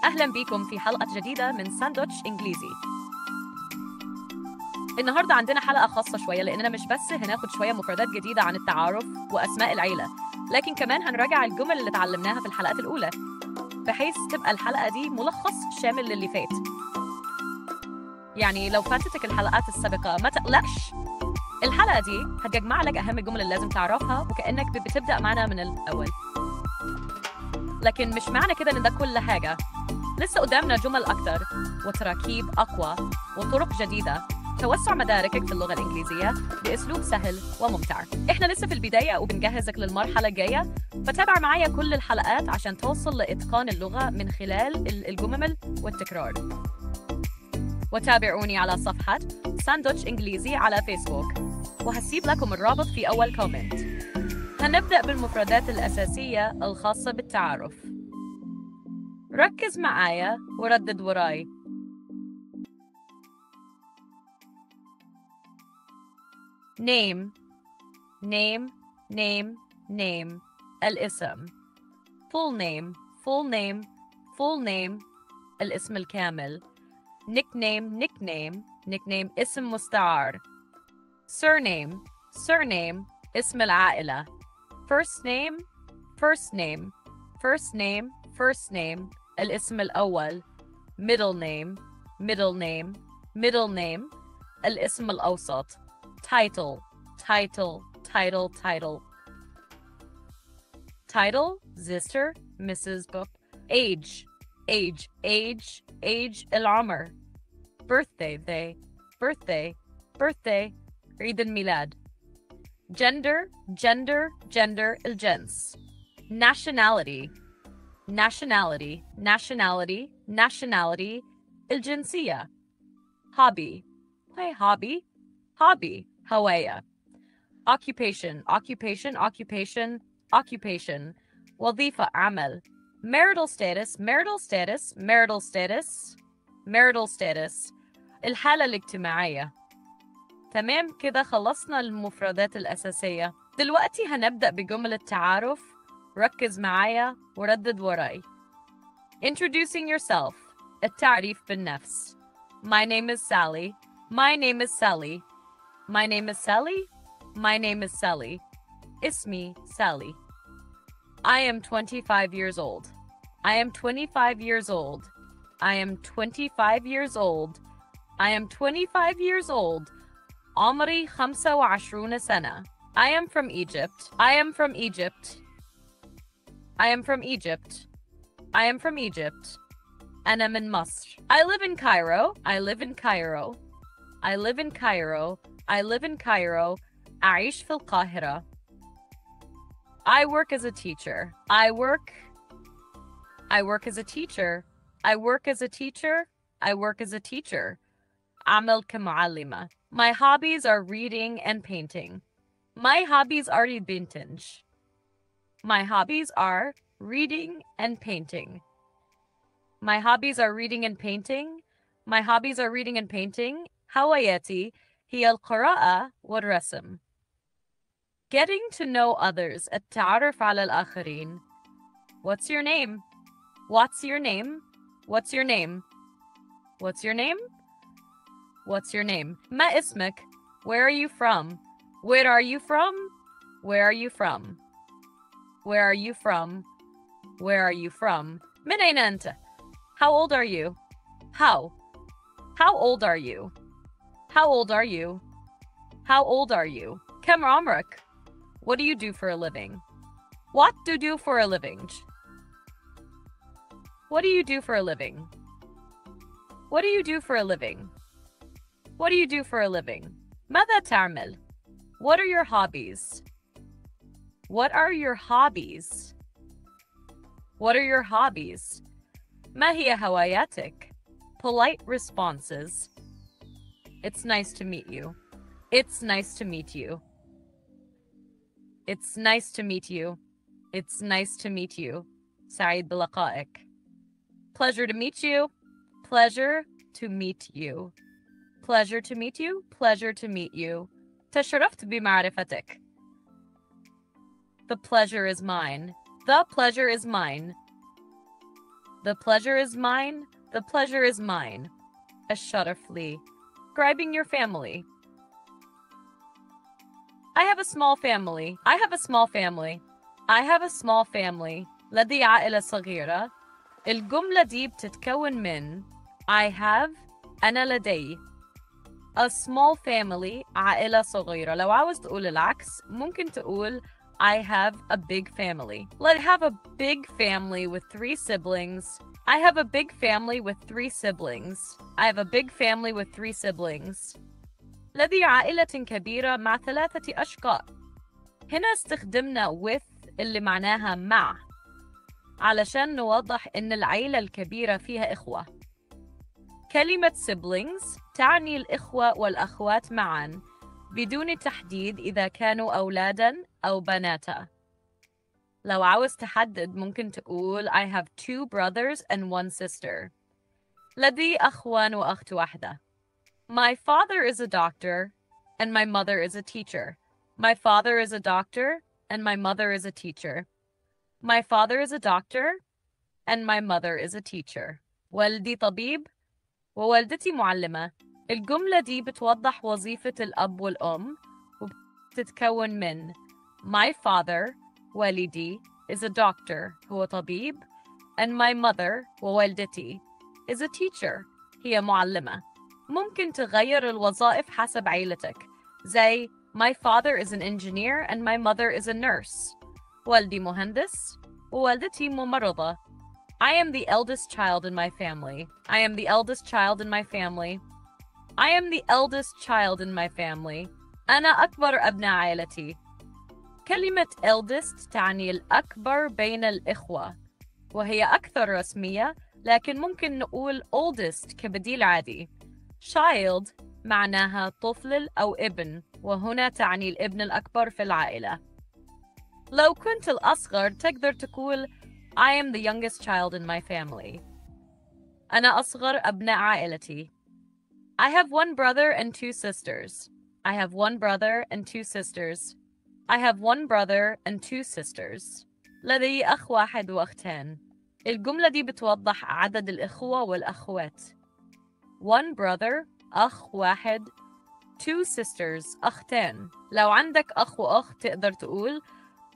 أهلا بكم في حلقة جديدة من ساندوتش إنجليزي. النهاردة عندنا حلقة خاصة شوية لأننا مش بس هناخد شوية مفردات جديدة عن التعارف وأسماء العيلة، لكن كمان هنراجع الجمل اللي اتعلمناها في الحلقات الأولى بحيث تبقى الحلقة دي ملخص شامل للي فات. يعني لو فاتتك الحلقات السابقة ما تقلقش، الحلقة دي هتجمع لك أهم الجمل اللي لازم تعرفها وكأنك بتبدأ معنا من الأول. لكن مش معنى كده إن ده كل حاجة، لسه قدامنا جمل أكتر وتراكيب أقوى وطرق جديدة توسع مداركك في اللغة الإنجليزية بأسلوب سهل وممتع. إحنا لسه في البداية وبنجهزك للمرحلة الجاية، فتابع معايا كل الحلقات عشان توصل لإتقان اللغة من خلال الجمل والتكرار. وتابعوني على صفحة ساندوتش إنجليزي على فيسبوك، وهسيب لكم الرابط في أول كومنت. هنبدأ بالمفردات الأساسية الخاصة بالتعارف. ركز معايا وردد وراي. name name name name الاسم. full name full name full name الاسم الكامل. nickname nickname nickname اسم مستعار. surname surname اسم العائلة. first name first name first name first name الاسم الأول. middle name middle name middle name الاسم الأوسط. title title title title title Mr. Mrs. book. age age age age العمر. birthday they birthday birthday عيد الميلاد. gender gender gender الجنس. nationality nationality nationality nationality الجنسية. hobby play hobby hobby هواية. occupation occupation occupation occupation وظيفة عمل. marital status marital status marital status marital status الحالة الاجتماعية. تمام كده خلصنا المفردات الأساسية. دلوقتي هنبدأ بجمل التعارف. ركز معايا وردد وراي. introducing yourself التعريف بالنفس. my name is Sally my name is Sally my name is Sally my name is Sally اسمي Sally. I am 25 years old I am 25 years old I am 25 years old I am 25 years old عمري 25 سنة. I am from Egypt I am from Egypt I am from Egypt I am from Egypt أنا من مصر. I live in Cairo I live in Cairo I live in Cairo I live in Cairo أعيش في القاهرة. I work as a teacher I work as a teacher I work as a teacher I work as a teacher أعمل كمعلمة. My hobbies are reading and painting. My hobbies are painting. My hobbies are reading and painting. My hobbies are reading and painting. My hobbies are reading and painting. هواياتي هي القراءة والرسم. Getting to know others التعرف على الآخرين. What's your name? What's your name? What's your name? What's your name? What's your name? ما اسمك? Where are you from? Where are you from? Where are you from? Where are you from? Where are you from? من أين أنت? How old are you? How? How old are you? How old are you? How old are you? كم عمرك? What do you do for a living? What do you do for a living? What do you do for a living? What do you do for a living? What do you do for a living? ماذا تعمل? What are your hobbies? What are your hobbies? What are your hobbies? ما هي هواياتك? Polite responses. It's nice to meet you. It's nice to meet you. It's nice to meet you. It's nice to meet you. سعيد بلقائك. Pleasure to meet you. Pleasure to meet you. Pleasure to meet you. Pleasure to meet you. تشرفت بمعرفتك. The pleasure is mine. The pleasure is mine. The pleasure is mine. The pleasure is mine. الشرف لي. Describing your family. I have a small family. I have a small family. I have a small family. لدي عائلة صغيرة. الجملة دي بتتكون من I have أنا لدي a small family عائلة صغيرة. لو عاوز تقول العكس ممكن تقول I have a big family. Let's have a big family with 3 siblings. I have a big family with 3 siblings. I have a big family with 3 siblings. لدي عائلة كبيرة مع 3 أشقاء. هنا استخدمنا with اللي معناها مع علشان نوضح إن العائلة الكبيرة فيها إخوة. كلمة siblings تعني الإخوة والأخوات معاً بدون تحديد إذا كانوا أولاداً أو بناتا. لو عاوز تحدد ممكن تقول I have 2 brothers and 1 sister. لدي أخوان وأخت واحدة. My father is a doctor and my mother is a teacher. My father is a doctor and my mother is a teacher. My father is a doctor and my mother is a teacher. والدي طبيب ووالدتي معلمة. الجملة دي بتوضح وظيفة الأب والأم وبتتكون من My father والدي is a doctor هو طبيب and my mother ووالدتي is a teacher هي معلمة. ممكن تغير الوظائف حسب عيلتك زي My father is an engineer and my mother is a nurse. والدي مهندس ووالدتي ممرضة. I am the eldest child in my family. I am the eldest child in my family. I am the eldest child in my family. أنا أكبر أبناء عائلتي. كلمة eldest تعني الأكبر بين الإخوة وهي أكثر رسمية لكن ممكن نقول oldest كبديل عادي. child معناها طفل أو ابن وهنا تعني الابن الأكبر في العائلة. لو كنت الأصغر تقدر تقول I am the youngest child in my family. أنا أصغر أبناء عائلتي. I have 1 brother and 2 sisters. I have 1 brother and 2 sisters. I have 1 brother and 2 sisters. لدي أخ واحد وأختين. الجملة دي بتوضح عدد الإخوة والأخوات. 1 brother أخ واحد 2 sisters أختين. لو عندك أخ وأخت تقدر تقول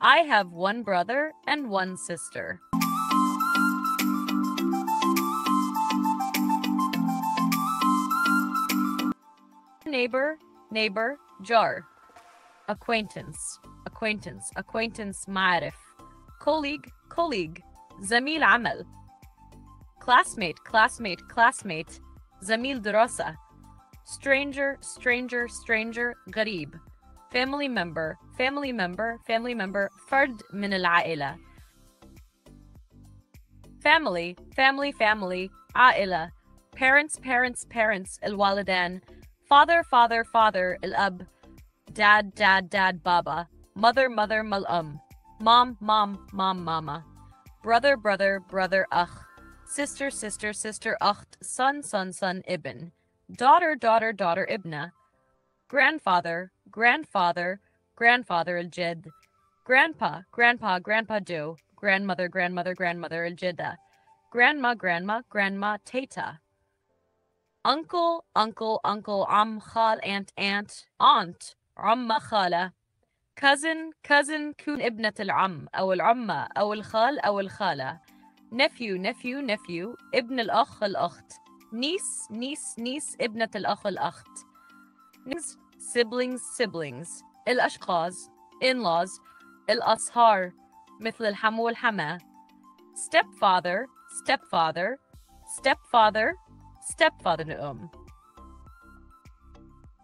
I have 1 brother and 1 sister. Neighbor, neighbor, jar. Acquaintance, acquaintance, acquaintance معرف. Colleague, colleague, زميل عمل. Classmate, classmate, classmate, زميل دراسة. Stranger, stranger, stranger, غريب. Family member, family member, family member, فرد من العائلة. Family, family, family, عائلة. Parents, parents, parents, الوالدان. Father, father, father, الأب. Dad, dad, dad, baba. Mother, mother, الأم. Mom, mom, mom, mama. Brother, brother, brother, أخ. Sister, sister, sister, أخت. Son, son, son, ابن. Daughter, daughter, daughter, ابنة. Grandfather, grandfather, grandfather, الجد. Grandpa, grandpa, grandpa, Joe. Grandmother, grandmother, grandmother, الجدة. Grandma, grandma, grandma, teta. Uncle, uncle, uncle, عم, خال, aunt, aunt, aunt, عمة, خالة. Cousin, cousin, كون ابنة العم أو العمة أو الخال أو الخالة. Nephew, nephew, nephew, ابن الأخ الأخت. Niece, niece, niece, ابنة الأخ الأخت. Siblings, siblings, الأشخاص, in-laws, الأصهار, مثل الحمو والحماة. Stepfather, stepfather, stepfather, stepfather الأم.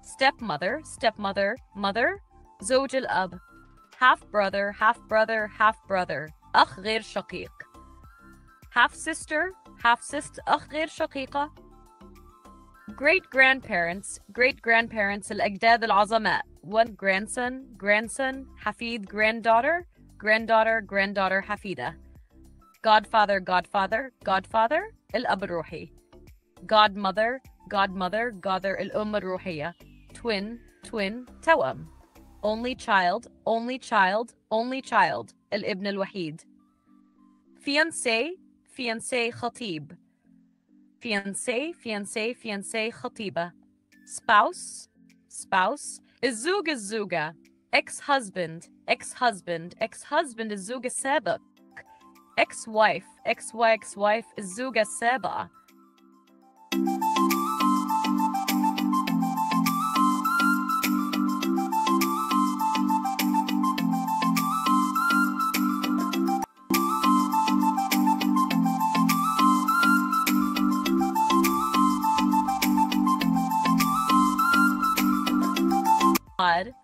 Stepmother, stepmother, mother, زوج الأب. Half brother, half brother, half brother, أخ غير شقيق. Half sister, half sister, أخ غير شقيقة. Great grandparents, great grandparents, الأجداد العظماء. One grandson, grandson, حفيد, granddaughter, granddaughter, granddaughter, حفيدة. Godfather, godfather, godfather, الأب الروحي. Godmother, godmother, godmother, الأم الروحية. Twin, twin, توأم. Only child, only child, only child, الابن الوحيد. Fiancé, fiancé خطيب. fiancé خطيبة. spouse الزوج الزوجة. ex-husband الزوج السابق. ex-wife الزوجة السابقة.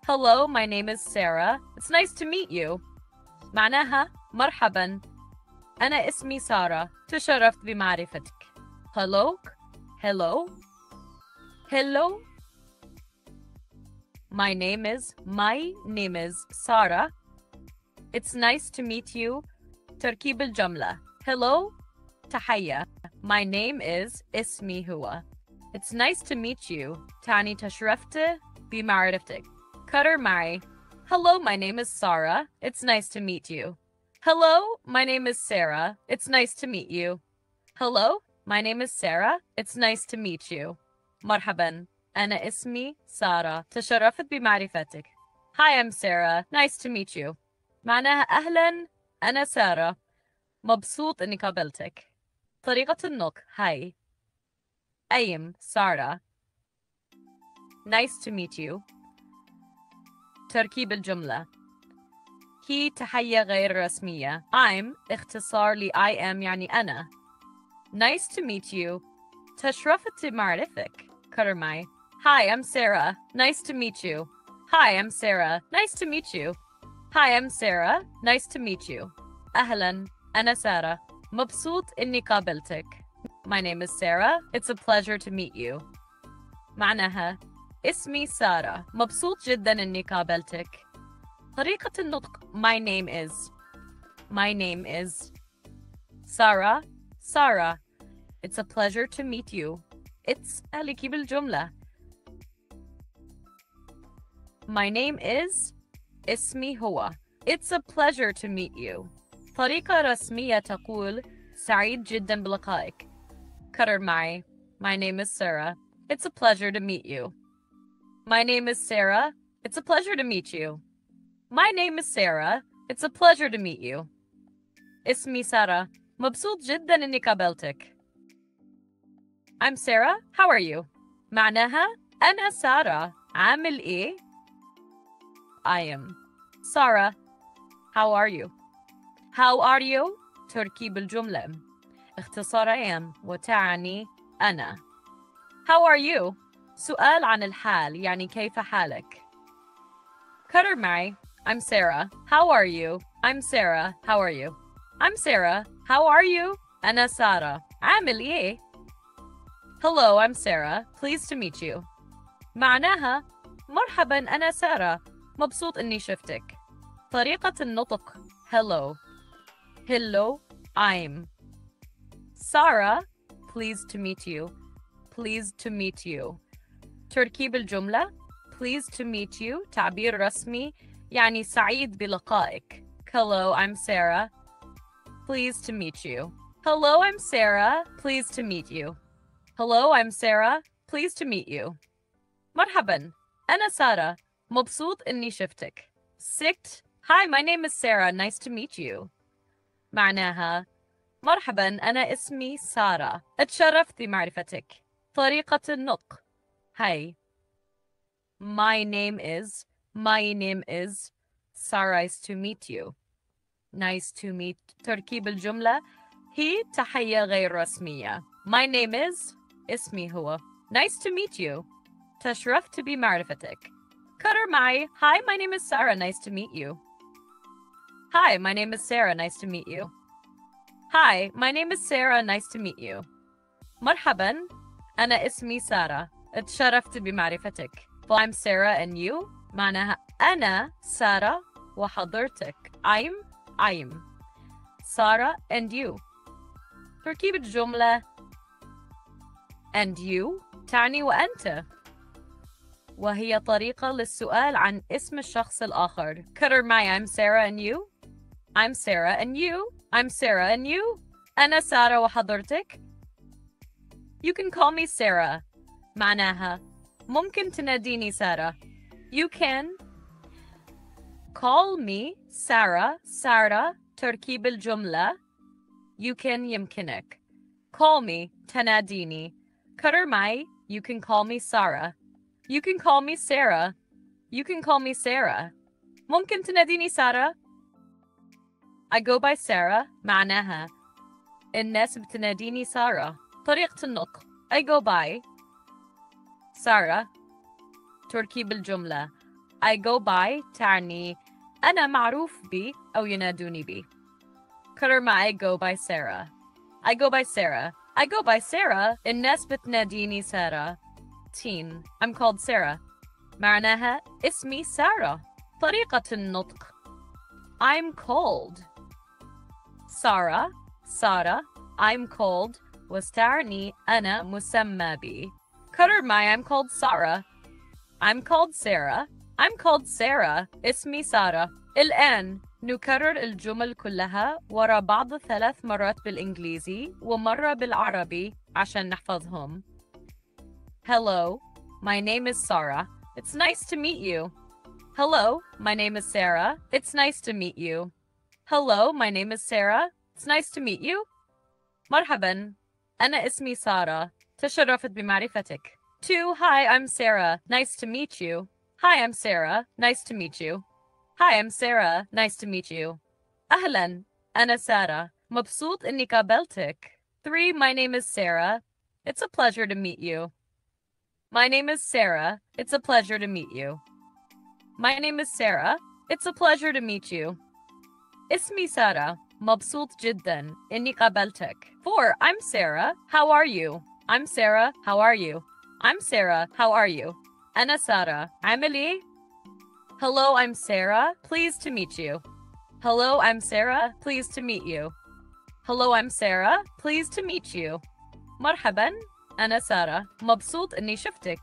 Hello, my name is Sarah. It's nice to meet you. معناها مرحبا. أنا اسمي سارة. تشرفت بمعرفتك. Hello. My name is Sarah. It's nice to meet you. تركيب الجملة. Hello. تحية. My name is اسمي هو. It's nice to meet you. تعني تشرفت بمعرفتك. كرر معي. Hello, my name is Sarah. It's nice to meet you. Hello, my name is Sarah. It's nice to meet you. Hello, my name is Sarah. It's nice to meet you. مرحبا. أنا اسمي سارة. تشرفت بمعرفتك. Hi, I'm Sarah. Nice to meet you. معناها أهلا. أنا سارة. مبسوط إني قابلتك. طريقة النطق. Hi. I'm Sarah. Nice to meet you. تركيب الجملة. هي تحية غير رسمية. I'm اختصار ل I am يعني أنا. Nice to meet you. تشرفت بمعرفتك. كرر معي. Hi, I'm Sarah. Nice to meet you. Hi, I'm Sarah. Nice to meet you. Hi, I'm Sarah. Nice to meet you. أهلا. أنا سارة. مبسوط إني قابلتك. My name is Sarah. It's a pleasure to meet you. معناها اسمي سارة. مبسوط جدا إني قابلتك. طريقة النطق. My name is Sarah. It's a pleasure to meet you. It's عليكي بالجملة. My name is اسمي هو. It's a pleasure to meet you. طريقة رسمية تقول سعيد جدا بلقائك. كرر معي. My name is Sarah. It's a pleasure to meet you. My name is Sarah. It's a pleasure to meet you. My name is Sarah. It's a pleasure to meet you. اسمي سارة. مبسوط جدا إني قابلتك. I'm Sarah. How are you? معناها أنا سارة. عامل إيه؟ I am Sarah. How are you? How are you? تركيب الجملة. اختصار am وتعني أنا. How are you? سؤال عن الحال يعني كيف حالك. كرر معي. I'm Sarah. How are you? I'm Sarah. How are you? I'm Sarah. How are you? أنا سارة. عامل إيه؟ Hello, I'm Sarah. Pleased to meet you. معناها مرحبا أنا سارة. مبسوط إني شفتك. طريقة النطق. Hello. I'm Sarah. Pleased to meet you. Pleased to meet you. تركيب الجملة. Pleased to meet you تعبير رسمي يعني سعيد بلقائك. Hello, I'm Sarah. Pleased to meet you. Hello, I'm Sarah. Pleased to meet you. Hello, I'm Sarah. Pleased to meet you. مرحبا. أنا سارة. مبسوط إني شفتك. Hi, my name is Sarah. Nice to meet you. معناها مرحبا أنا اسمي سارة. اتشرفت بمعرفتك. طريقة النطق. Hi. My name is Sarah. Nice to meet you. Nice to meet. تركيب الجملة هي تحية غير رسمية. My name is اسمي هو. Nice to meet you. تشرفت بمعرفتك. كرر معي. Hi, my name is Sarah. Nice to meet you. Hi, my name is Sarah. Nice to meet you. Hi, my name is Sarah. Nice to meet you. مرحبا. أنا اسمي سارة. اتشرفت بمعرفتك. I'm Sarah and you. معناها أنا سارة وحضرتك. I'm سارة and you. تركيب الجملة and you تعني وأنت. وهي طريقة للسؤال عن اسم الشخص الآخر. كرر معي. I'm Sarah and you. I'm Sarah and you. I'm Sarah and you. أنا سارة وحضرتك. You can call me Sarah. معناها ممكن تناديني سارة. You can call me Sarah. سارة تركيب الجملة. You can يمكنك. Call me تناديني. كرر معي. You can call me Sarah. You can call me Sarah. You can call me Sarah. ممكن تناديني سارة. I go by Sarah معناها الناس بتناديني سارة. طريقة النطق I go by سارة تركيب الجملة. I go by تعني أنا معروف بي أو ينادوني بي. كرر معي go by Sarah. I go by Sarah. I go by Sarah. الناس بتناديني سارة. teen I'm called Sarah معناها اسمي سارة. طريقة النطق I'm called سارة I'm called واستعني أنا مسمى بي. كرر معي I'm called Sarah. I'm called Sarah. I'm called Sarah. اسمي سارة. الآن نكرر الجمل كلها ورا بعض 3 مرات بالإنجليزي ومرة بالعربي عشان نحفظهم. Hello, my name is Sarah. It's nice to meet you. Hello, my name is Sarah. It's nice to meet you. Hello, my name is Sarah. It's nice to meet you. مرحبا. أنا اسمي سارة. تشرفت بمعرفتك. 2. Hi, I'm Sarah. Nice to meet you. Hi, I'm Sarah. Nice to meet you. Hi, I'm Sarah. Nice to meet you. أهلا. أنا سارة. مبسوط إني قابلتك. 3. My name is Sarah. It's a pleasure to meet you. My name is Sarah. It's a pleasure to meet you. My name is Sarah. It's a pleasure to meet you. اسمي سارة. مبسوط جدا إني قابلتك. 4. I'm Sarah. How are you? I'm Sarah. How are you? I'm Sarah. How are you? أنا سارة. عامل إيه؟ Hello, I'm Sarah. Pleased to meet you. Hello, I'm Sarah. Pleased to meet you. Hello, I'm Sarah. Pleased to meet you. مرحبا. أنا سارة. مبسوط إني شفتك.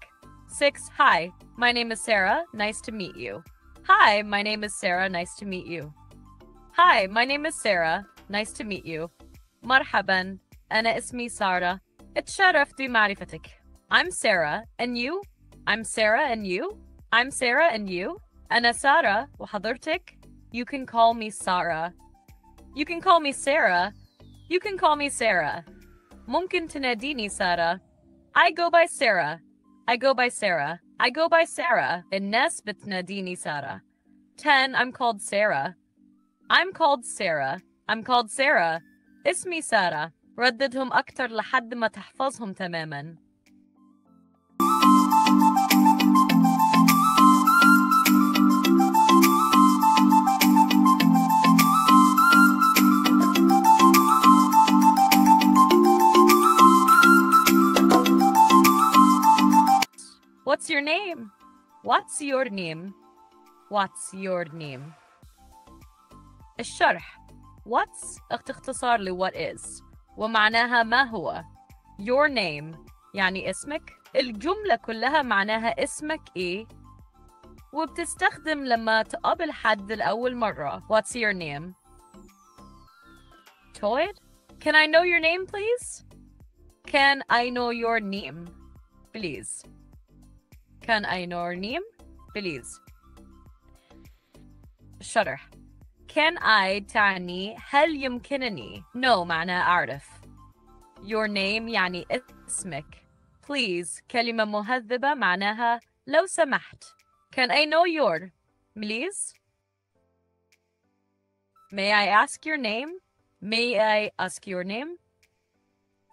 6. Hi, my name is Sarah. Nice to meet you. Hi, my name is Sarah. Nice to meet you. Hi, my name is Sarah. Nice to meet you. مرحبا. أنا اسمي سارة. اتشرفت بمعرفتك. I'm Sarah, and you? I'm Sarah, and you? I'm Sarah, and you? أنا سارة وحضرتك. You can call me Sarah. You can call me Sarah. You can call me Sarah. ممكن تناديني سارة. I go by Sarah. I go by Sarah. I go by Sarah. الناس بتناديني سارة. 10. I'm called Sarah. I'm called Sarah. I'm called Sarah. اسمي سارة. رددهم أكتر لحد ما تحفظهم تماماً. What's your name? What's your name? What's your name? الشرح. What's اختصار ل what is ومعناها ما هو. Your name يعني اسمك. الجملة كلها معناها اسمك إيه وبتستخدم لما تقابل حد لأول مرة. What's your name? Toyd? Can I know your name, please? Can I know your name, please? Can I know your name, please? شرح. Can I تعني هل يمكنني. No معناها أعرف. Your name يعني اسمك. Please كلمة مهذبة معناها لو سمحت. Can I know your, please? May I ask your name? May I ask your name?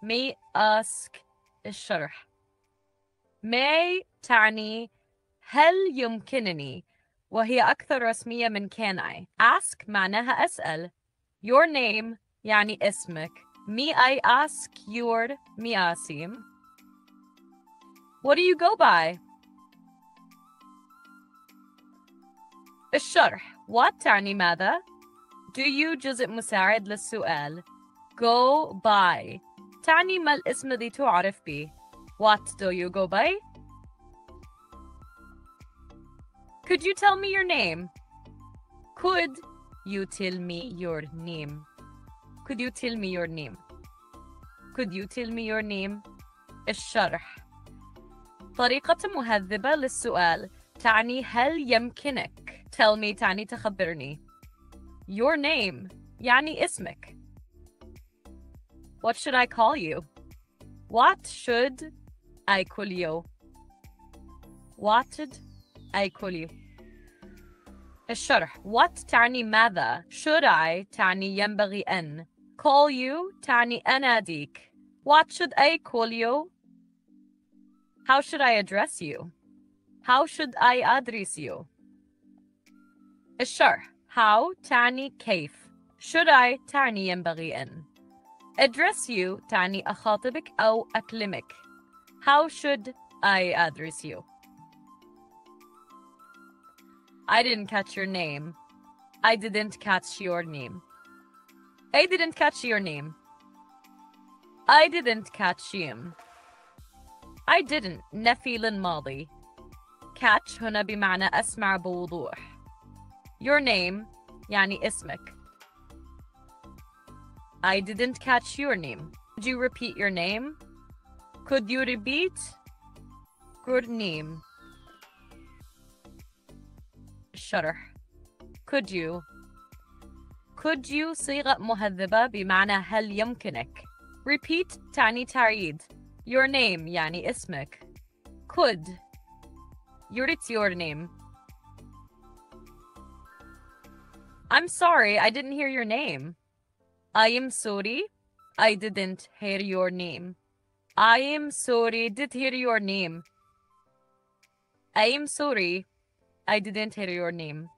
May ask الشرح. May تعني هل يمكنني وهي أكثر رسمية من can I. Ask معناها أسأل. Your name يعني اسمك. May I ask your مياسيم. What do you go by? الشرح. What تعني ماذا. Do you جزء مساعد للسؤال. Go by تعني ما الاسم الذي تعرف به. What do you go by? Could you tell me your name? Could you tell me your name? Could you tell me your name? Could you tell me your name? الشرح. طريقة مهذبة للسؤال تعني هل يمكنك. Tell me تعني تخبرني. Your name يعني اسمك. What should I call you? What should I call you? What should I call you? الشرح. What تعني ماذا. Should I تعني ينبغي أن. Call you تعني أناديك. What should I call you? How should I address you? How should I address you? الشرح. How تعني كيف. Should I تعني ينبغي أن. Address you تعني أخاطبك أو أكلمك. How should I address you? I didn't catch your name. I didn't catch your name. I didn't catch your name. I didn't catch him. I didn't نفي للماضي. Catch هنا بمعنى أسمع بوضوح. Your name يعني اسمك. I didn't catch your name. Could you repeat your name? Could you repeat your name? الشرح. Could you. Could you صيغة مهذبة بمعنى هل يمكنك. Repeat تعني تعيد. Your name يعني اسمك. Could. It's your name. I'm sorry, I didn't hear your name. I am sorry, I didn't hear your name. I am sorry, did hear your name. I am sorry, I didn't hear your name.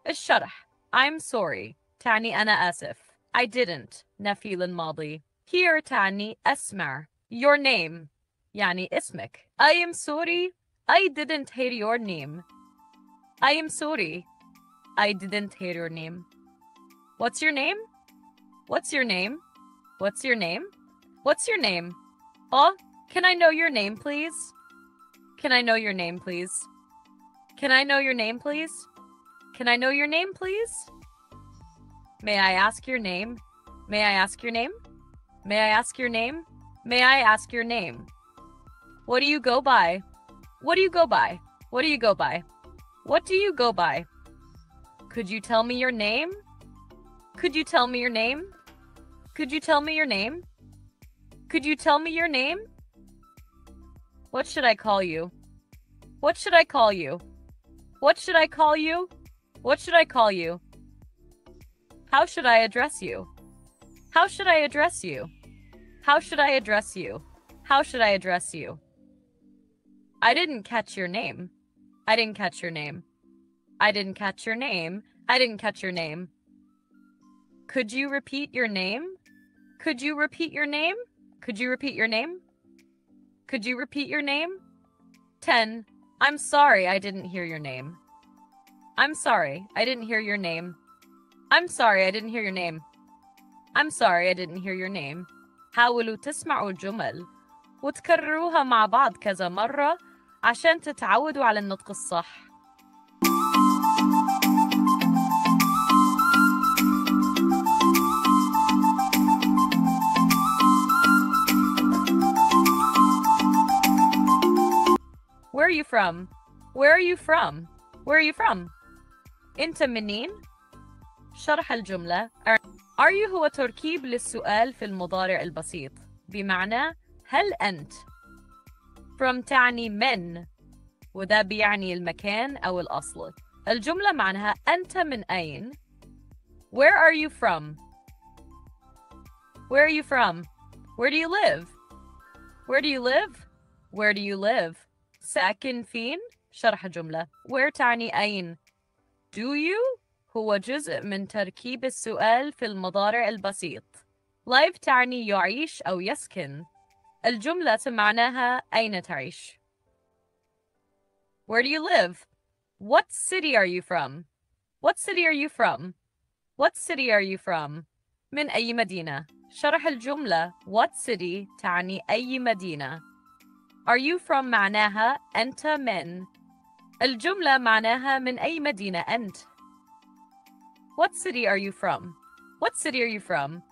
الشرح. I'm sorry تعني أنا آسف. I didn't نفي للماضي. Hear تعني أسمع. Your name يعني اسمك. I am sorry I didn't hear your name. I am sorry I didn't hear your name. What's your name? What's your name? What's your name? What's your name? Oh, can I know your name, please? Can I know your name, please? Can I know your name, please? Can I know your name, please? May I ask your name? May I ask your name? May I ask your name? May I ask your name? What do you go by? What do you go by? What do you go by? What do you go by? Could you tell me your name? Could you tell me your name? Could you tell me your name? Could you tell me your name? What should I call you? What should I call you? What should I call you? What should I call you? How should I address you? How should I address you? How should I address you? How should I address you? I didn't catch your name. I didn't catch your name. I didn't catch your name. I didn't catch your name. Could you repeat your name? Could you repeat your name? Could you repeat your name? Could you repeat your name? 10. I'm sorry I didn't hear your name. I'm sorry I didn't hear your name. I'm sorry I didn't hear your name. I'm sorry I didn't hear your name. حاولوا تسمعوا الجمل وتكرروها مع بعض كذا مرة عشان تتعودوا على النطق الصح. Where are you from? Where are you from? Where are you from? أنت منين؟ شرح الجملة. Are you هو تركيب للسؤال في المضارع البسيط بمعنى هل أنت. From تعني من وده بيعني المكان أو الأصل. الجملة معناها أنت من أين؟ Where are you from? Where are you from? Where do you live? Where do you live? Where do you live? ساكن فين؟ شرح الجملة. Where تعني أين. Do you هو جزء من تركيب السؤال في المضارع البسيط. Live تعني يعيش أو يسكن. الجملة معناها أين تعيش. Where do you live? What city are you from? What city are you from? What city are you from? من أي مدينة. شرح الجملة. What city تعني أي مدينة. Are you from معناها أنت من. الجملة معناها من أي مدينة أنت. What city are you from? What city are you from?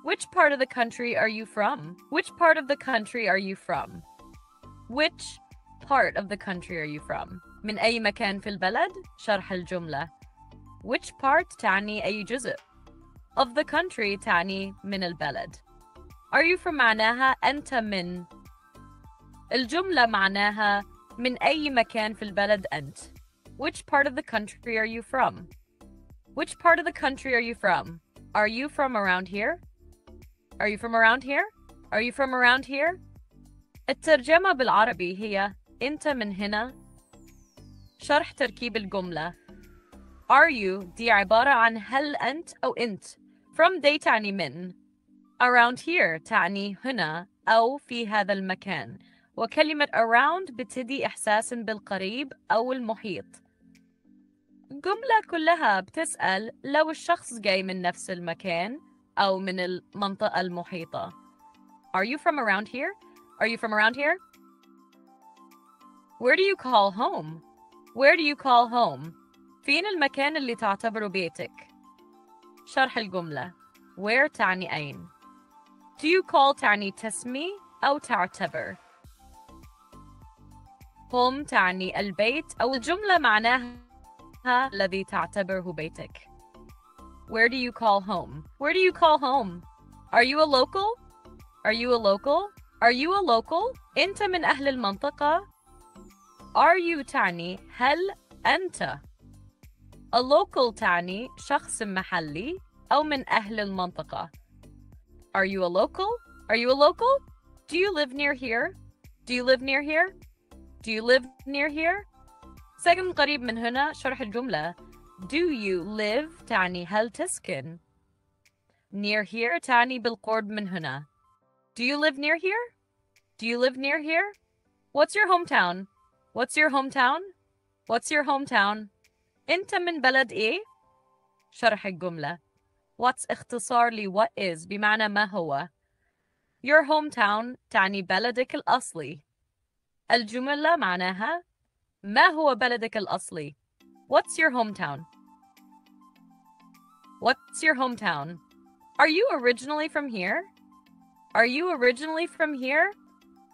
Which part of the country are you from? Which part of the country are you from? Which part of the country are you from? من أي مكان في البلد؟ شرح الجملة. Which part تعني أي جزء. Of the country تعني من البلد. Are you from معناها أنت من. الجملة معناها من أي مكان في البلد أنت. Which part of the country are you from? Which part of the country are you from? Are you from around here? Are you from around here? Are you from around here? الترجمة بالعربي هي أنت من هنا. شرح تركيب الجملة. Are you دي عبارة عن هل أنت أو أنت. From دي تعني من. Around here تعني هنا أو في هذا المكان. وكلمة around بتدي إحساس بالقريب أو المحيط. الجملة كلها بتسأل لو الشخص جاي من نفس المكان أو من المنطقة المحيطة. Are you from around here? Are you from around here? Where do you call home? Where do you call home? فين المكان اللي تعتبره بيتك؟ شرح الجملة. Where تعني أين. Do you call تعني تسمي أو تعتبر. home تعني البيت أو الجملة معناها الذي تعتبره بيتك. Where do you call home? Where do you call home? Are you a local? Are you a local? Are you a local? أنت من أهل المنطقة. Are you تعني هل أنت. A local تعني شخص محلي أو من أهل المنطقة. Are you a local? Are you a local? Do you live near here? Do you live near here? Do you live near here? سكن قريب من هنا. شرح الجملة. Do you live تعني هل تسكن. Near here تعني بالقرب من هنا. Do you live near here? Do you live near here? What's your hometown? What's your hometown? What's your hometown? أنت من بلد إيه؟ شرح الجملة. What's اختصار ل what is بمعنى ما هو. Your hometown تعني بلدك الأصلي. الجملة معناها ما هو بلدك الأصلي. What's your hometown? What's your hometown? Are you originally from here? Are you originally from here?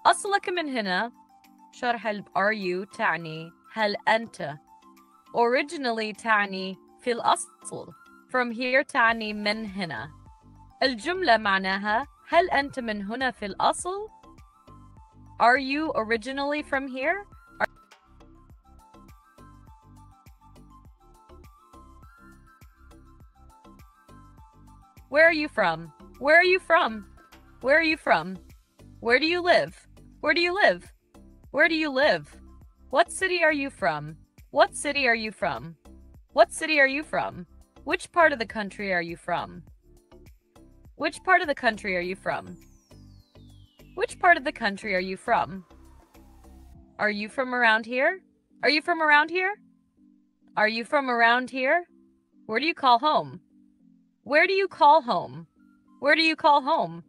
أصلك من هنا. شرح are you تعني هل أنت. Originally تعني في الأصل. From here تعني من هنا. الجملة معناها هل أنت من هنا في الأصل؟ Are you originally from here? Where are you from? Where are you from? Where are you from? Where do you live? Where do you live? Where do you live? What city are you from? What city are you from? What city are you from? Which part of the country are you from? Which part of the country are you from? Which part of the country are you from? Are you from around here? Are you from around here? Are you from around here? Where do you call home? Where do you call home? Where do you call home?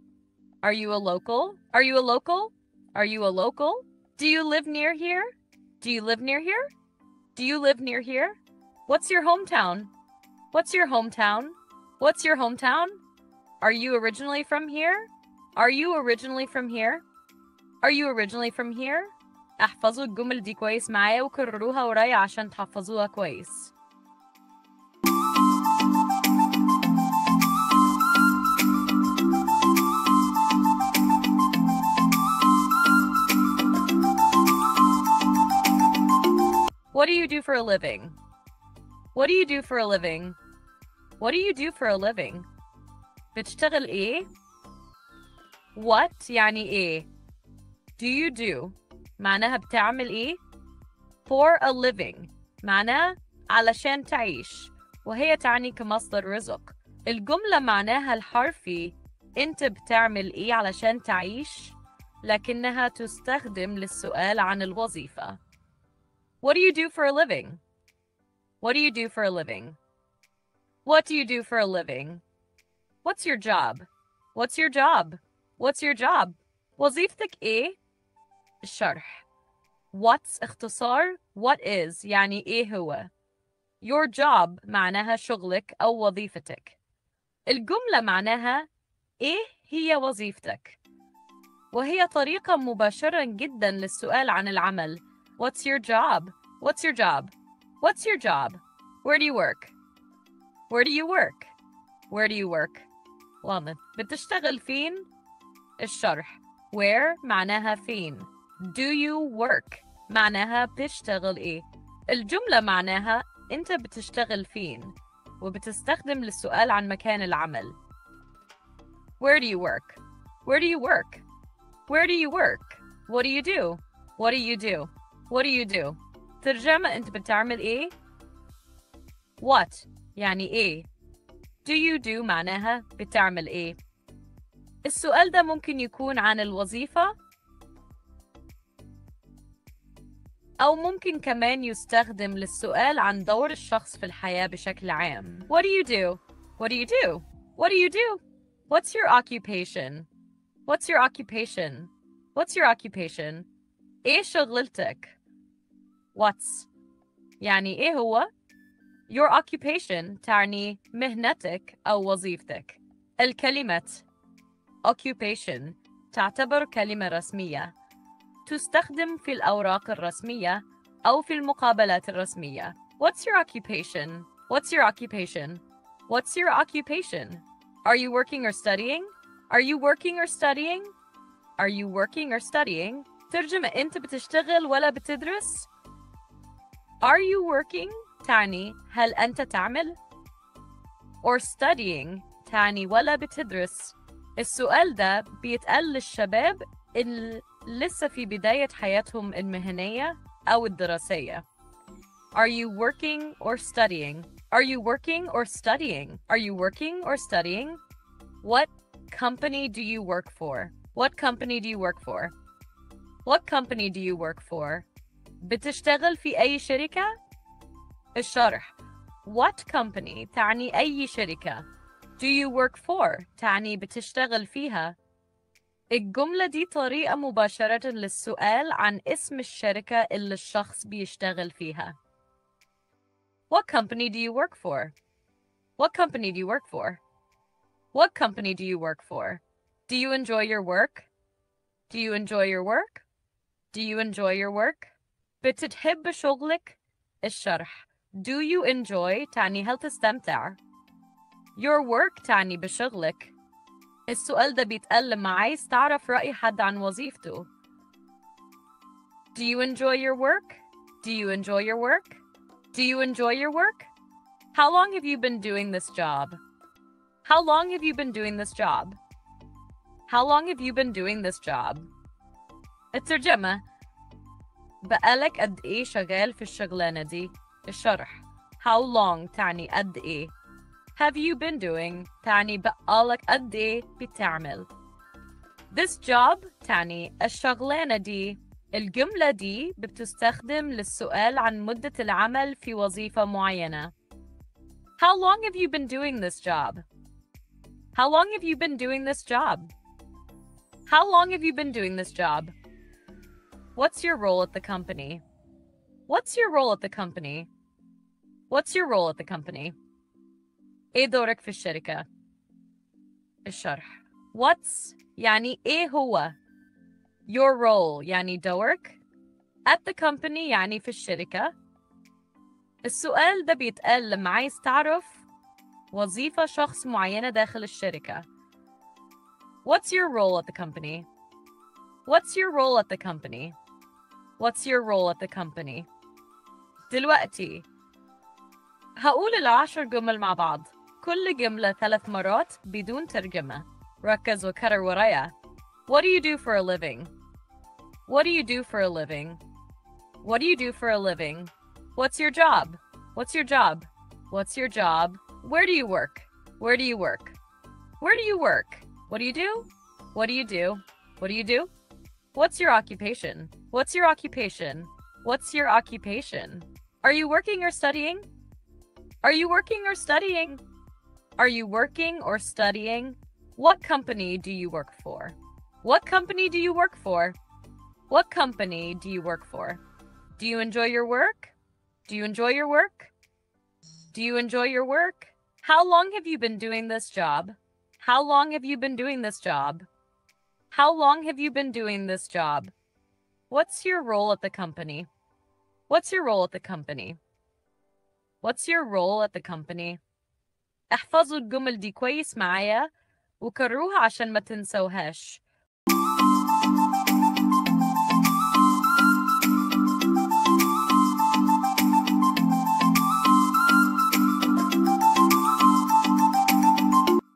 Are you a local? Are you a local? Are you a local? Do you live near here? Do you live near here? Do you live near here? What's your hometown? What's your hometown? What's your hometown? Are you originally from here? Are you originally from here? Are you originally from here? احفظوا الجمل دي كويس معايا وكرروها ورايا عشان تحفظوها كويس. What do you do for a living? What do you do for a living? What do you do for a living? بتشتغل إيه؟ What يعني إيه؟ Do you do معناها بتعمل إيه؟ For a living معناها علشان تعيش وهي تعني كمصدر رزق. الجملة معناها الحرفي أنت بتعمل إيه علشان تعيش لكنها تستخدم للسؤال عن الوظيفة. What do you do for a living? What do you do for a living? What do you do for a living? What's your job? What's your job? What's your job? وظيفتك إيه؟ الشرح. What's اختصار what is يعني إيه هو. Your job معناها شغلك أو وظيفتك. الجملة معناها إيه هي وظيفتك؟ وهي طريقة مباشرة جدا للسؤال عن العمل. What's your job? What's your job? What's your job? Where do you work? Where do you work? Where do you work? واضح. بتشتغل فين؟ الشرح. Where معناها فين. Do you work معناها بتشتغل إيه. الجملة معناها أنت بتشتغل فين، وبتستخدم للسؤال عن مكان العمل. Where do you work? Where do you work? Where do you work? What do you do? What do you do? What do you do? ترجمة أنت بتعمل إيه؟ What يعني إيه. Do you do معناها بتعمل إيه. السؤال ده ممكن يكون عن الوظيفة، أو ممكن كمان يستخدم للسؤال عن دور الشخص في الحياة بشكل عام. What do you do? What do you do? What do you do? What's your occupation? What's your occupation? What's your occupation? إيه شغلتك؟ What's يعني إيه هو؟ Your occupation تعني مهنتك أو وظيفتك. الكلمة occupation تعتبر كلمة رسمية، تستخدم في الأوراق الرسمية أو في المقابلات الرسمية. What's your occupation? What's your occupation? What's your occupation? Are you working or studying? Are you working or studying? Are you working or studying? ترجمة أنت بتشتغل ولا بتدرس؟ Are you working تعني هل أنت تعمل؟ or studying تعني ولا بتدرس. السؤال ده بيتقال للشباب اللي لسه في بداية حياتهم المهنية أو الدراسية. Are you working or studying? Are you working or studying? Are you working or studying? What company do you work for? What company do you work for? What company do you work for? بتشتغل في أي شركة؟ الشرح. What company تعني أي شركة. Do you work for تعني بتشتغل فيها. الجملة دي طريقة مباشرة للسؤال عن اسم الشركة اللي الشخص بيشتغل فيها. What company do you work for? What company do you work for? What company do you work for? Do you enjoy your work? Do you enjoy your work? Do you enjoy your work? بتحب شغلك؟ الشرح. Do you enjoy تعني هل تستمتع. Your work تعني بشغلك. السؤال ده بيتقال لما عايز تعرف رأي حد عن وظيفته. Do you enjoy your work? Do you enjoy your work? Do you enjoy your work? How long have you been doing this job? How long have you been doing this job? How long have you been doing this job? الترجمة. بقالك قد إيه شغال في الشغلانة دي؟ الشرح. How long تعني قد إيه. Have you been doing تعني بقالك قد إيه بتعمل. This job تعني الشغلانة دي. الجملة دي بتستخدم للسؤال عن مدة العمل في وظيفة معينة. How long have you been doing this job? How long have you been doing this job? How long have you been doing this job? What's your role at the company? What's your role at the company? What's your role at the company? إيه دورك في الشركة؟ الشرح. What's يعني إيه هو. Your role يعني دورك. At the company يعني في الشركة. السؤال ده بيتقال لما عايز تعرف وظيفة شخص معينة داخل الشركة. What's your role at the company? What's your role at the company? What's your role at the company? دلوقتي هقول 10 جمل مع بعض. كل جملة 3 مرات بدون ترجمة. ركز وكرر ورايا. What do you do for a living? What do you do for a living? What do you do for a living? What's your job? What's your job? What's your job? Where do you work? Where do you work? Where do you work? What do you do? What do you do? What do you do? What's your occupation? What's your occupation? What's your occupation? Are you working or studying? Are you working or studying? Are you working or studying? What company do you work for? What company do you work for? What company do you work for? Do you enjoy your work? Do you enjoy your work? Do you enjoy your work? How long have you been doing this job? How long have you been doing this job? How long have you been doing this job? What's your role at the company? What's your role at the company? What's your role at the company? احفظوا الجمل دي كويس معايا وكرروها عشان ما تنسوهاش.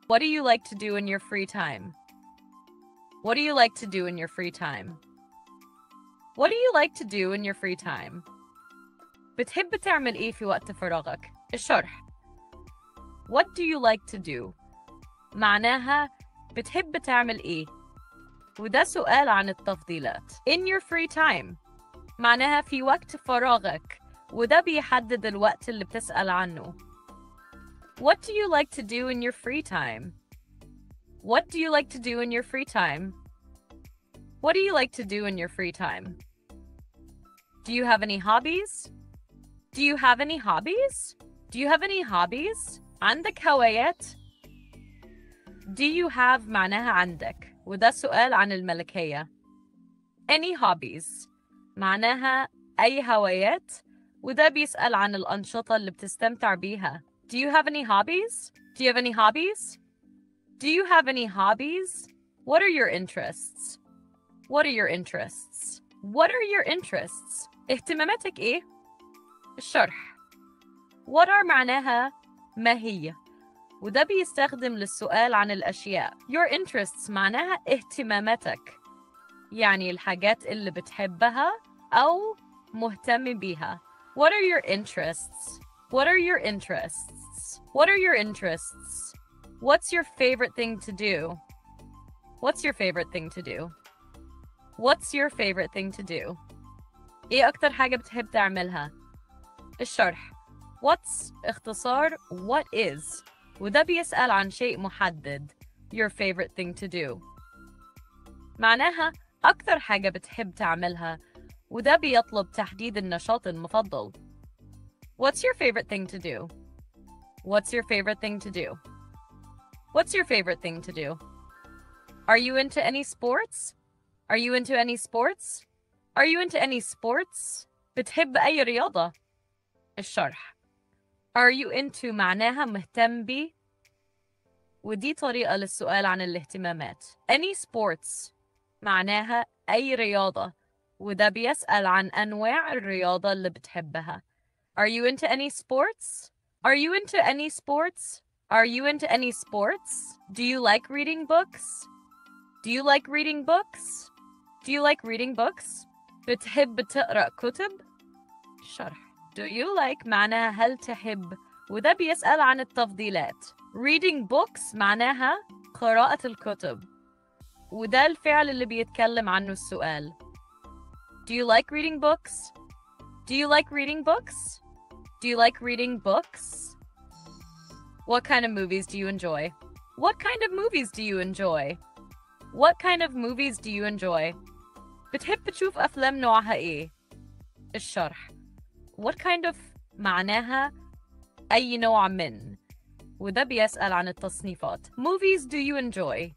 What do you like to do in your free time? What do you like to do in your free time? What do you like to do in your free time? بتحب تعمل إيه في وقت فراغك؟ الشرح. What do you like to do؟ معناها بتحب تعمل إيه؟ وده سؤال عن التفضيلات. In your free time معناها في وقت فراغك وده بيحدد الوقت اللي بتسأل عنه. What do you like to do in your free time? What do you like to do in your free time? What do you like to do in your free time? Do you have any hobbies? Do you have any hobbies? Do you have any hobbies? عندك هوايات؟ Do you have معناها عندك وده سؤال عن الملكية. Any hobbies معناها أي هوايات وده بيسأل عن الأنشطة اللي بتستمتع بيها. Do you have any hobbies? Do you have any hobbies? Do you have any hobbies? What are your interests? What are your interests? What are your interests? اهتماماتك إيه؟ الشرح. What are معناها ما هي وده بيستخدم للسؤال عن الأشياء. Your interests معناها اهتماماتك يعني الحاجات اللي بتحبها أو مهتم بيها. What are your interests? What are your interests? What are your interests? What's your favorite thing to do? What's your favorite thing to do? What's your favorite thing to do? إيه أكتر حاجة بتحب تعملها؟ الشرح. What's اختصار what is وده بيسأل عن شيء محدد. Your favorite thing to do معناها أكتر حاجة بتحب تعملها وده بيطلب تحديد النشاط المفضل. What's your favorite thing to do? What's your favorite thing to do? What's your favorite thing to do? Are you into any sports? Are you into any sports? Are you into any sports? بتحب أي رياضة؟ الشرح. Are you into معناها مهتم بي ودي طريقة للسؤال عن الاهتمامات. Any sports معناها أي رياضة وده بيسأل عن أنواع الرياضة اللي بتحبها. Are you into any sports? Are you into any sports? Are you into any sports? Do you like reading books? Do you like reading books? Do you like reading books? بتحب تقرأ كتب؟ شرح. Do you like معناها هل تحب وده بيسأل عن التفضيلات. Reading books معناها قراءة الكتب وده الفعل اللي بيتكلم عنه السؤال. Do you like reading books? Do you like reading books? Do you like reading books? What kind of movies do you enjoy? What kind of movies do you enjoy? What kind of movies do you enjoy? بتحب تشوف أفلام نوعها إيه؟ الشرح. What kind of معناها أي نوع من وده بيسأل عن التصنيفات. Movies do you enjoy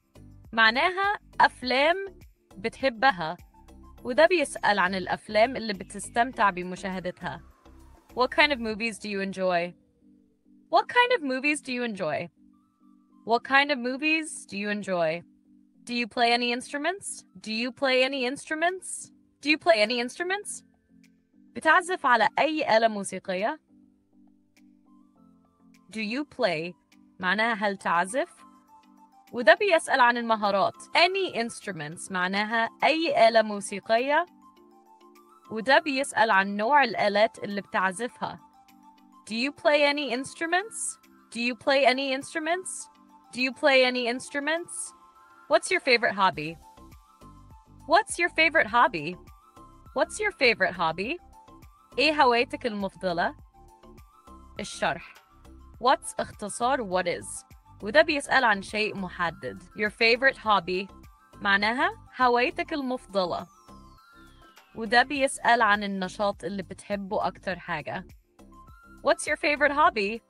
معناها أفلام بتحبها وده بيسأل عن الأفلام اللي بتستمتع بمشاهدتها. What kind of movies do you enjoy? What kind of movies do you enjoy? What kind of movies do you enjoy? Do you play any instruments? Do you play any instruments? Do you play any instruments? بتعزف على أي آلة موسيقية؟ Do you play معناها هل تعزف؟ وده بيسأل عن المهارات. Any instruments معناها أي آلة موسيقية وده بيسأل عن نوع الآلات اللي بتعزفها. Do you play any instruments? Do you play any instruments? Do you play any instruments? What's your favorite hobby? What's your favorite hobby? What's your favorite hobby? إيه هوايتك المفضلة؟ الشرح. What's اختصار what is وده بيسأل عن شيء محدد. Your favorite hobby معناها هوايتك المفضلة وده بيسأل عن النشاط اللي بتحبه أكتر حاجة. What's your favorite hobby?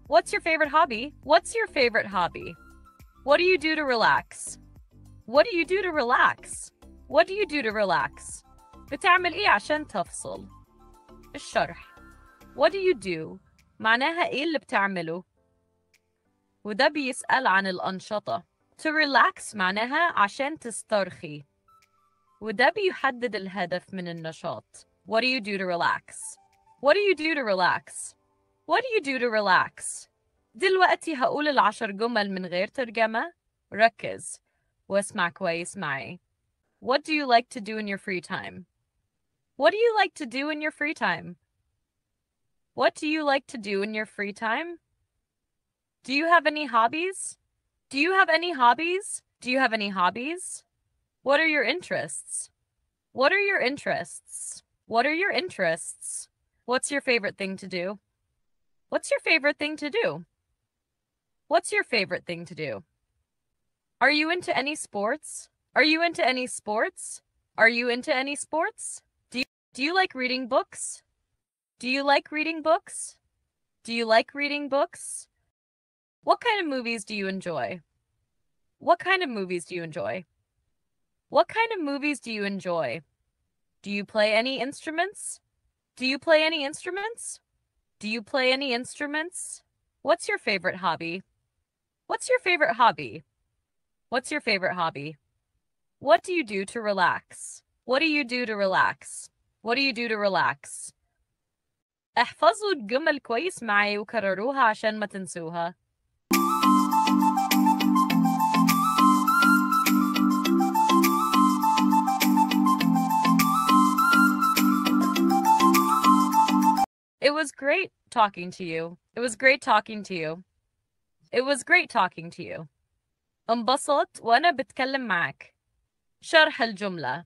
What's your favorite hobby? What's your favorite hobby? What do you do to relax? What do you do to relax? What do you do to relax? بتعمل إيه عشان تفصل؟ الشرح. What do you do؟ معناها إيه اللي بتعمله؟ وده بيسأل عن الأنشطة. To relax معناها عشان تسترخي. وده بيحدد الهدف من النشاط. What do you do to relax? What do you do to relax? What do you do to relax? دلوقتي هقول ال10 جمل من غير ترجمة. ركز واسمع كويس معي. What do you like to do in your free time? What do you like to do in your free time? What do you like to do in your free time? Do you have any hobbies? Do you have any hobbies? Do you have any hobbies? What are your interests? What are your interests? What are your interests? What's your favorite thing to do? What's your favorite thing to do? What's your favorite thing to do? Are you into any sports? Are you into any sports? Are you into any sports? Do you like reading books? Do you like reading books? Do you like reading books? What kind of movies do you enjoy? What kind of movies do you enjoy? What kind of movies do you enjoy? Do you play any instruments? Do you play any instruments? Do you play any instruments? What's your favorite hobby? What's your favorite hobby? What's your favorite hobby? What do you do to relax? What do you do to relax? What do you do to relax? احفظوا الجمل كويس معي وكرروها عشان ما تنسوها. It was great talking to you. It was great talking to you. It was great talking to you. انبسط وأنا بتكلم معك. شرح الجملة.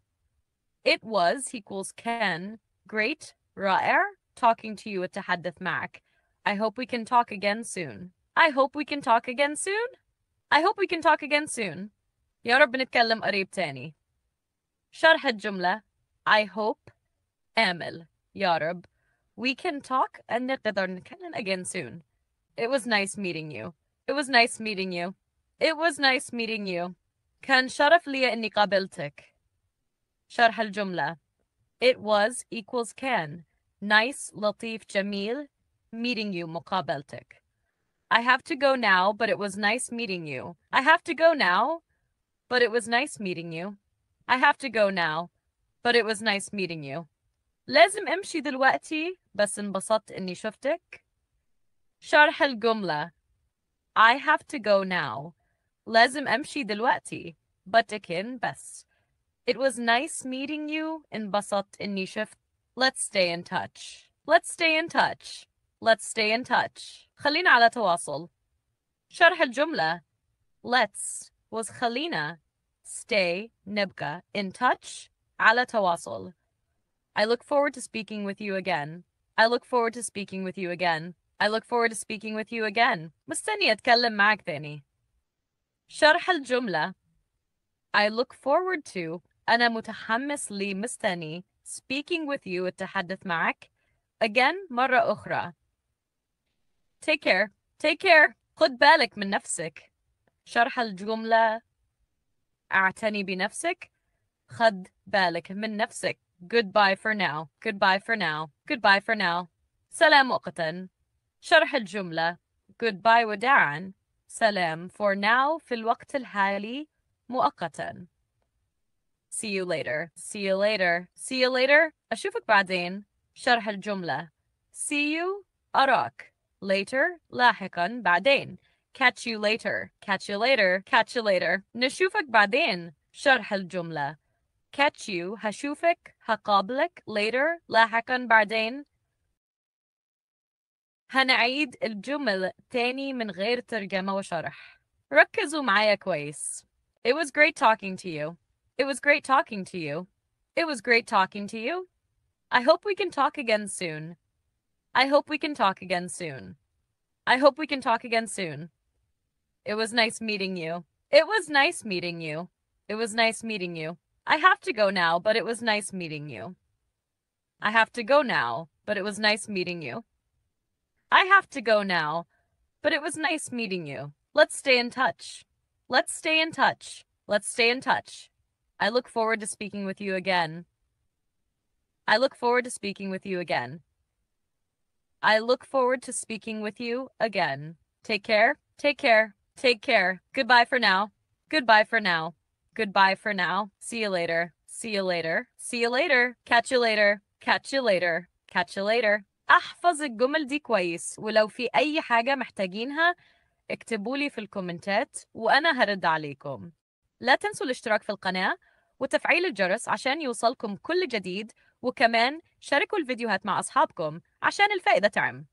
It was equals can. Great. رائع. Talking to you أتحدث معك. I hope we can talk again soon. I hope we can talk again soon. I hope we can talk again soon. يا رب نتكلم قريب تاني. شرح الجملة. I hope. آمل. يا رب. We can talk and نقدر نتكلم again soon. It was nice meeting you. It was nice meeting you. It was nice meeting you. كان شرف لي إني قابلتك. شرح الجملة. It was equals can. Nice, لطيف, جميل. Meeting you, مقابلتك. I have to go now, but it was nice meeting you. I have to go now, but it was nice meeting you. I have to go now, but it was nice meeting you. لازم أمشي دلوقتي بس انبسطت إني شفتك. شرح الجملة. I have to go now. لازم أمشي دلوقتي بتكن بس. It was nice meeting you. انبسطت إني شفت. Let's stay in touch. Let's stay in touch. Let's stay in touch. خلينا على تواصل. شرح الجملة. Let's was خلينا. Stay نبقى in touch على تواصل. I look forward to speaking with you again. I look forward to speaking with you again. I look forward to speaking with you again. مستني أتكلم معك تاني. شرح الجملة. I look forward to. أنا متحمس لي مستني. Speaking with you التحدث معك. Again مرة أخرى. Take care. Take care. خد بالك من نفسك. شرح الجملة. اعتني بنفسك. خد بالك من نفسك. Goodbye for now. Goodbye for now. Goodbye for now. سلام مؤقتا. شرح الجملة. Goodbye وداعا. سلام for now في الوقت الحالي مؤقتا. See you later. See you later. See you later. أشوفك بعدين. شرح الجملة. See you أراك. Later لاحقا بعدين. Catch you later. Catch you later. Catch you later. نشوفك بعدين. شرح الجملة. Catch you هشوفك هقابلك later لاحقا بعدين. هنعيد الجمل تاني من غير ترجمة وشرح. ركزوا معايا كويس. It was great talking to you. It was great talking to you. It was great talking to you. I hope we can talk again soon. I hope we can talk again soon. I hope we can talk again soon. It was nice meeting you. It was nice meeting you. It was nice meeting you. I have to go now, but it was nice meeting you. I have to go now, but it was nice meeting you. I have to go now, but it was nice meeting you. Let's stay in touch. Let's stay in touch. Let's stay in touch. I look forward to speaking with you again. I look forward to speaking with you again. I look forward to speaking with you again. Take care. Take care. Take care. Goodbye for now. Goodbye for now. Goodbye for now. See you later. See you later. See you later. Catch you later. Catch you later. Catch you later. احفظ الجمل دي كويس، ولو في أي حاجة محتاجينها اكتبولي في الكومنتات وأنا هرد عليكم. لا تنسوا الاشتراك في القناة وتفعيل الجرس عشان يوصلكم كل جديد، وكمان شاركوا الفيديوهات مع أصحابكم عشان الفائدة تعم.